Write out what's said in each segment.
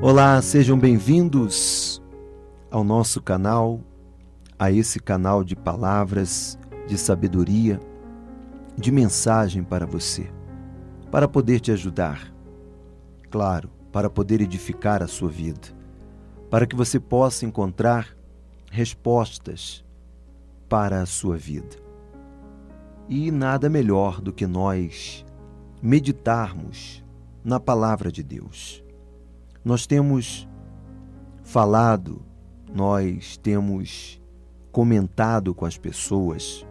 Olá, sejam bem-vindos ao nosso canal, a esse canal de palavras, de sabedoria, de mensagem para você, para poder te ajudar, claro, para poder edificar a sua vida, para que você possa encontrar respostas para a sua vida. E nada melhor do que nós meditarmos na palavra de Deus. Nós temos falado, nós temos comentado com as pessoas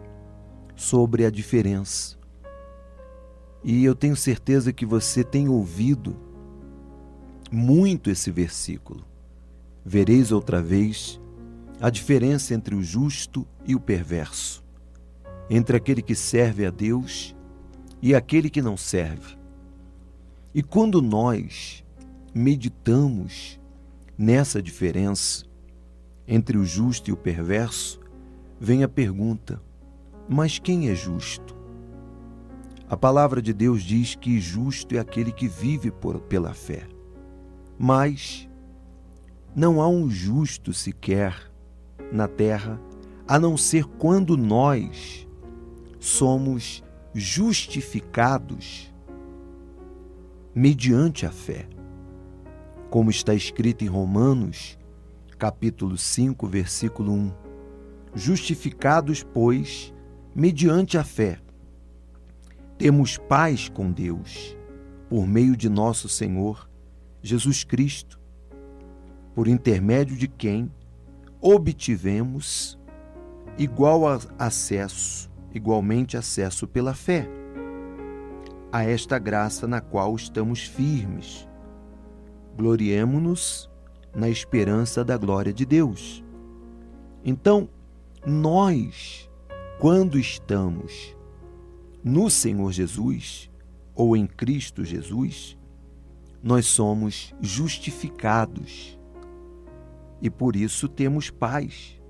sobre a diferença. E eu tenho certeza que você tem ouvido muito esse versículo. Vereis outra vez a diferença entre o justo e o perverso, entre aquele que serve a Deus e aquele que não serve. E quando nós meditamos nessa diferença entre o justo e o perverso, vem a pergunta: mas quem é justo? A palavra de Deus diz que justo é aquele que vive pela fé. Mas não há um justo sequer na terra, a não ser quando nós somos justificados mediante a fé. Como está escrito em Romanos, capítulo 5, versículo 1. Justificados, pois, mediante a fé, temos paz com Deus, por meio de nosso Senhor Jesus Cristo, por intermédio de quem obtivemos igualmente acesso pela fé a esta graça na qual estamos firmes. Gloriemo-nos na esperança da glória de Deus. Então, nós, quando estamos no Senhor Jesus, ou em Cristo Jesus, nós somos justificados. E por isso temos paz.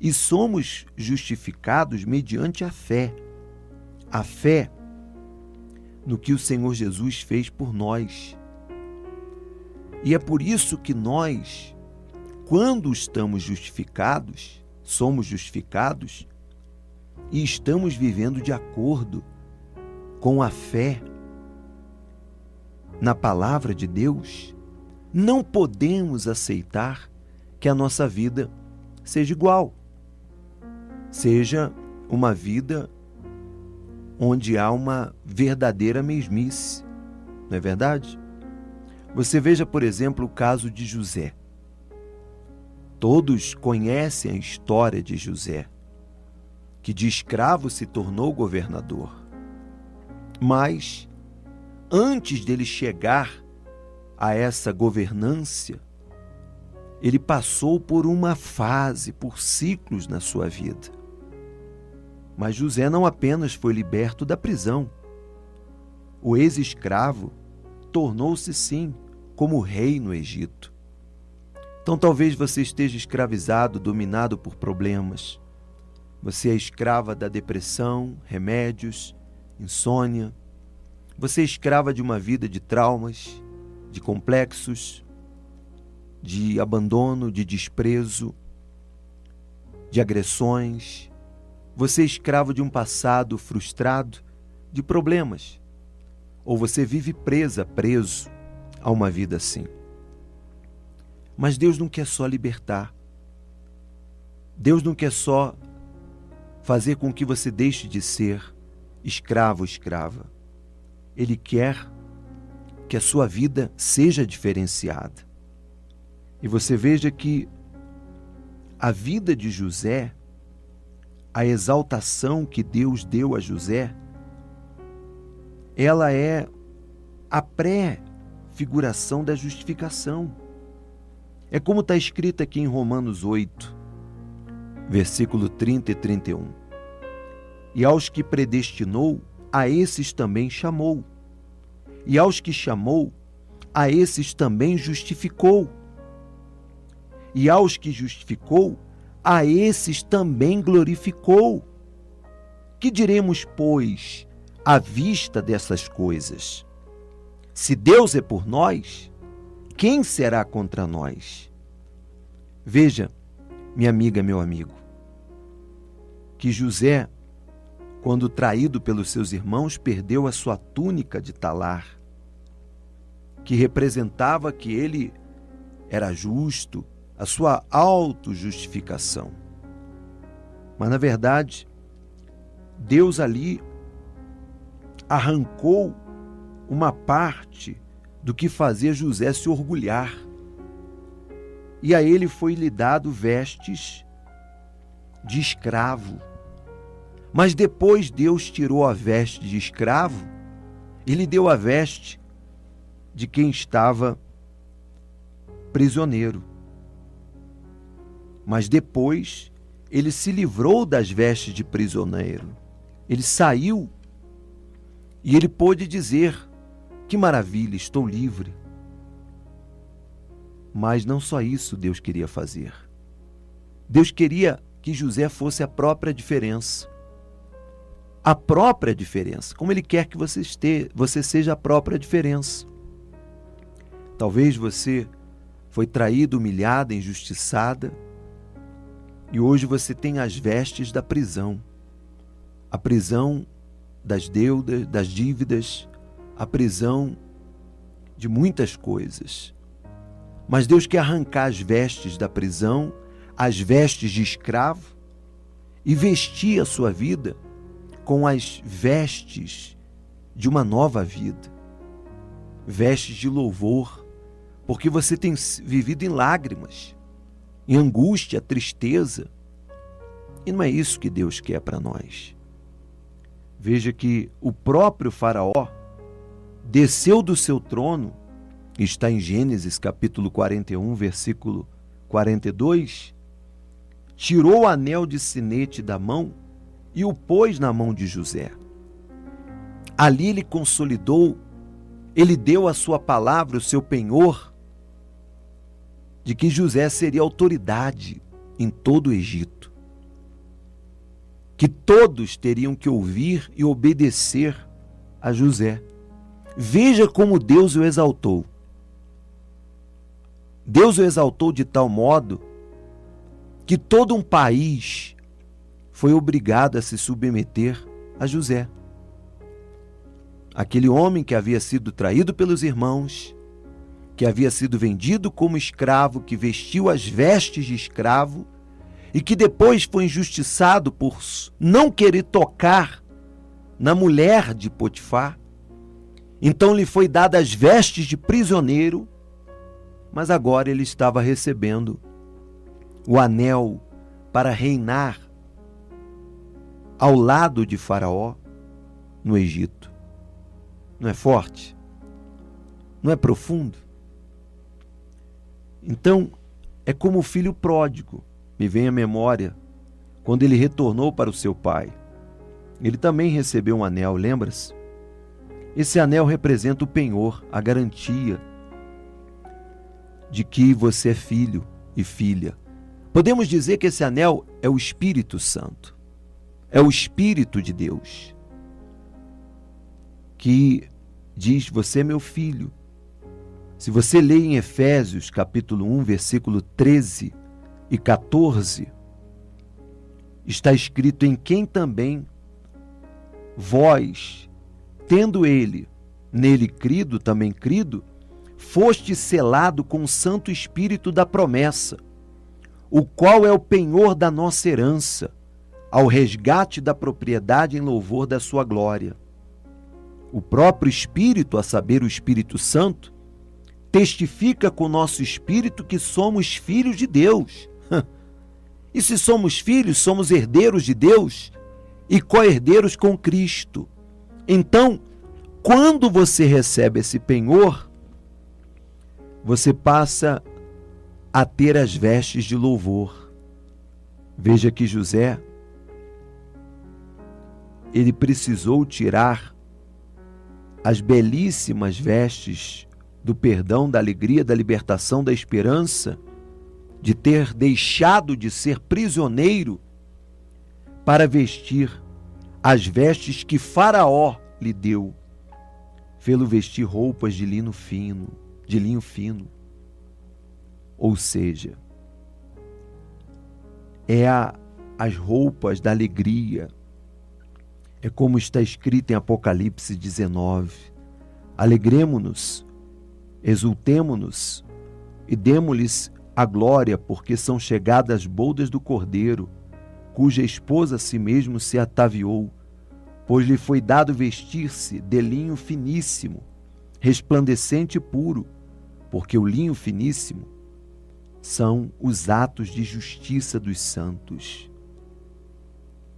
E somos justificados mediante a fé. A fé no que o Senhor Jesus fez por nós. E é por isso que nós, quando estamos justificados, somos justificados e estamos vivendo de acordo com a fé na palavra de Deus, não podemos aceitar que a nossa vida seja igual, seja uma vida onde há uma verdadeira mesmice, não é verdade? Você veja, por exemplo, o caso de José. Todos conhecem a história de José, que de escravo se tornou governador. Mas, antes dele chegar a essa governância, ele passou por uma fase, por ciclos na sua vida. Mas José não apenas foi liberto da prisão. O ex-escravo tornou-se, sim, como rei no Egito. Então talvez você esteja escravizado, dominado por problemas. Você é escrava da depressão, remédios, insônia. Você é escrava de uma vida de traumas, de complexos, de abandono, de desprezo, de agressões. Você é escravo de um passado frustrado, de problemas. Ou você vive preso a uma vida assim. Mas Deus não quer só libertar. Deus não quer só fazer com que você deixe de ser escravo ou escrava. Ele quer que a sua vida seja diferenciada. E você veja que a vida de José, a exaltação que Deus deu a José, ela é a pré-figuração da justificação. É como está escrito aqui em Romanos 8, versículo 30 e 31. E aos que predestinou, a esses também chamou. E aos que chamou, a esses também justificou. E aos que justificou, a esses também glorificou. Que diremos, pois, à vista dessas coisas? Se Deus é por nós, quem será contra nós? Veja, minha amiga, meu amigo, que José, quando traído pelos seus irmãos, perdeu a sua túnica de talar, que representava que ele era justo, a sua autojustificação. Mas, na verdade, Deus ali arrancou uma parte do que fazia José se orgulhar. E a ele foi lhe dado vestes de escravo. Mas depois Deus tirou a veste de escravo e lhe deu a veste de quem estava prisioneiro. Mas depois ele se livrou das vestes de prisioneiro. Ele saiu e ele pôde dizer: que maravilha, estou livre. Mas não só isso Deus queria fazer. Deus queria que José fosse a própria diferença. A própria diferença, como Ele quer que você seja a própria diferença. Talvez você foi traída, humilhada, injustiçada, e hoje você tem as vestes da prisão. A prisão das deudas, das dívidas, a prisão de muitas coisas. Mas Deus quer arrancar as vestes da prisão, as vestes de escravo, e vestir a sua vida com as vestes de uma nova vida. Vestes de louvor, porque você tem vivido em lágrimas, em angústia, tristeza. E não é isso que Deus quer para nós. Veja que o próprio Faraó desceu do seu trono, está em Gênesis capítulo 41, versículo 42, tirou o anel de sinete da mão e o pôs na mão de José. Ali ele consolidou, ele deu a sua palavra, o seu penhor, de que José seria autoridade em todo o Egito, que todos teriam que ouvir e obedecer a José. Veja como Deus o exaltou. Deus o exaltou de tal modo que todo um país foi obrigado a se submeter a José. Aquele homem que havia sido traído pelos irmãos, que havia sido vendido como escravo, que vestiu as vestes de escravo e que depois foi injustiçado por não querer tocar na mulher de Potifar. Então lhe foi dada as vestes de prisioneiro, mas agora ele estava recebendo o anel para reinar ao lado de Faraó no Egito. Não é forte? Não é profundo? Então, é como o filho pródigo, me vem à memória, quando ele retornou para o seu pai. Ele também recebeu um anel, lembra-se? Esse anel representa o penhor, a garantia de que você é filho e filha. Podemos dizer que esse anel é o Espírito Santo. É o Espírito de Deus que diz: você é meu filho. Se você lê em Efésios capítulo 1, versículo 13 e 14, está escrito: em quem também vós, tendo nele crido, também crido, foste selado com o Santo Espírito da promessa, o qual é o penhor da nossa herança, ao resgate da propriedade em louvor da sua glória. O próprio Espírito, a saber, o Espírito Santo, testifica com o nosso espírito que somos filhos de Deus. E se somos filhos, somos herdeiros de Deus e co-herdeiros com Cristo. Então, quando você recebe esse penhor, você passa a ter as vestes de louvor. Veja que José, ele precisou tirar as belíssimas vestes do perdão, da alegria, da libertação, da esperança, de ter deixado de ser prisioneiro, para vestir as vestes que Faraó lhe deu, fê-lo vestir roupas de linho fino. Ou seja, as roupas da alegria. É como está escrito em Apocalipse 19. Alegremo-nos, exultemo-nos e demo-lhes a glória, porque são chegadas as bodas do Cordeiro, cuja esposa a si mesmo se ataviou, pois lhe foi dado vestir-se de linho finíssimo, resplandecente e puro, porque o linho finíssimo são os atos de justiça dos santos.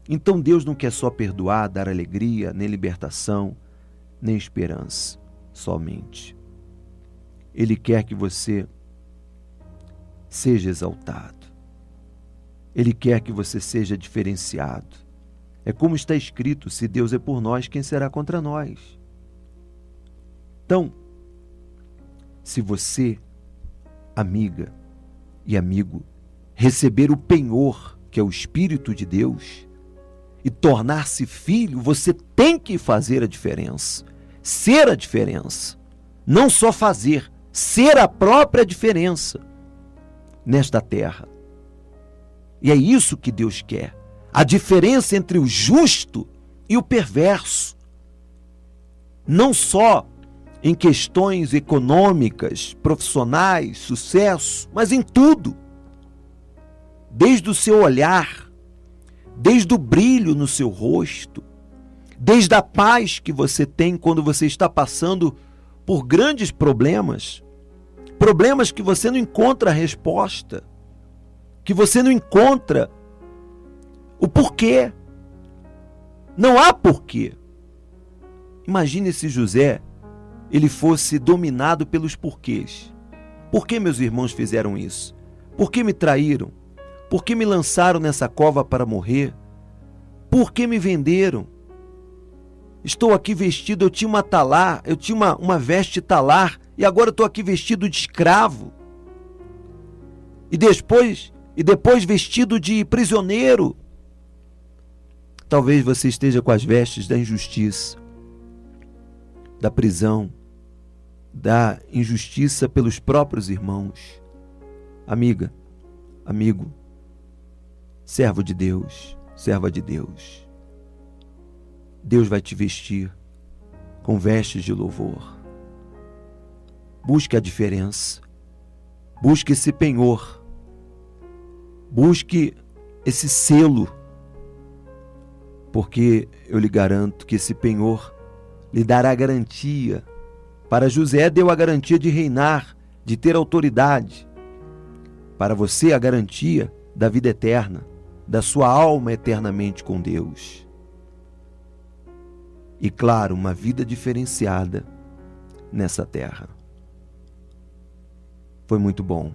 Então Deus não quer só perdoar, dar alegria, nem libertação, nem esperança, somente. Ele quer que você seja exaltado. Ele quer que você seja diferenciado. É como está escrito: se Deus é por nós, quem será contra nós? Então, se você, amiga e amigo, receber o penhor, que é o Espírito de Deus, e tornar-se filho, você tem que fazer a diferença, ser a diferença. Não só fazer, ser a própria diferença nesta terra. E é isso que Deus quer. A diferença entre o justo e o perverso. Não só em questões econômicas, profissionais, sucesso, mas em tudo. Desde o seu olhar, desde o brilho no seu rosto, desde a paz que você tem quando você está passando por grandes problemas, problemas que você não encontra a resposta, que você não encontra o porquê. Não há porquê. Imagine se José ele fosse dominado pelos porquês. Por que meus irmãos fizeram isso? Por que me traíram? Por que me lançaram nessa cova para morrer? Por que me venderam? Estou aqui vestido, eu tinha uma talar, eu tinha uma veste talar, e agora estou aqui vestido de escravo. E depois vestido de prisioneiro. Talvez você esteja com as vestes da injustiça, da prisão, da injustiça pelos próprios irmãos. Amiga, amigo, servo de Deus, serva de Deus. Deus vai te vestir com vestes de louvor. Busque a diferença. Busque esse penhor. Busque esse selo. Porque eu lhe garanto que esse penhor lhe dará garantia. Para José deu a garantia de reinar, de ter autoridade. Para você a garantia da vida eterna, da sua alma eternamente com Deus. E claro, uma vida diferenciada nessa terra. Foi muito bom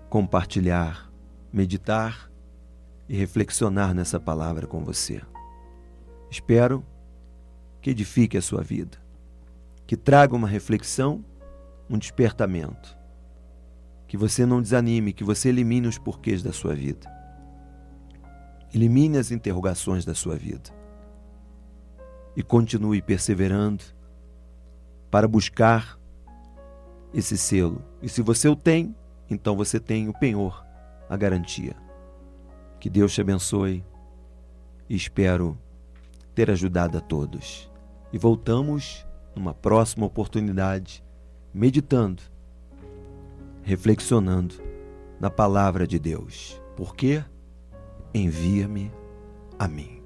compartilhar, meditar e reflexionar nessa palavra com você. Espero que edifique a sua vida, que traga uma reflexão, um despertamento, que você não desanime, que você elimine os porquês da sua vida, elimine as interrogações da sua vida e continue perseverando para buscar esse selo. E se você o tem, então você tem o penhor, a garantia. Que Deus te abençoe e espero ter ajudado a todos. E voltamos numa próxima oportunidade, meditando, reflexionando na palavra de Deus. Porque envia-me a mim.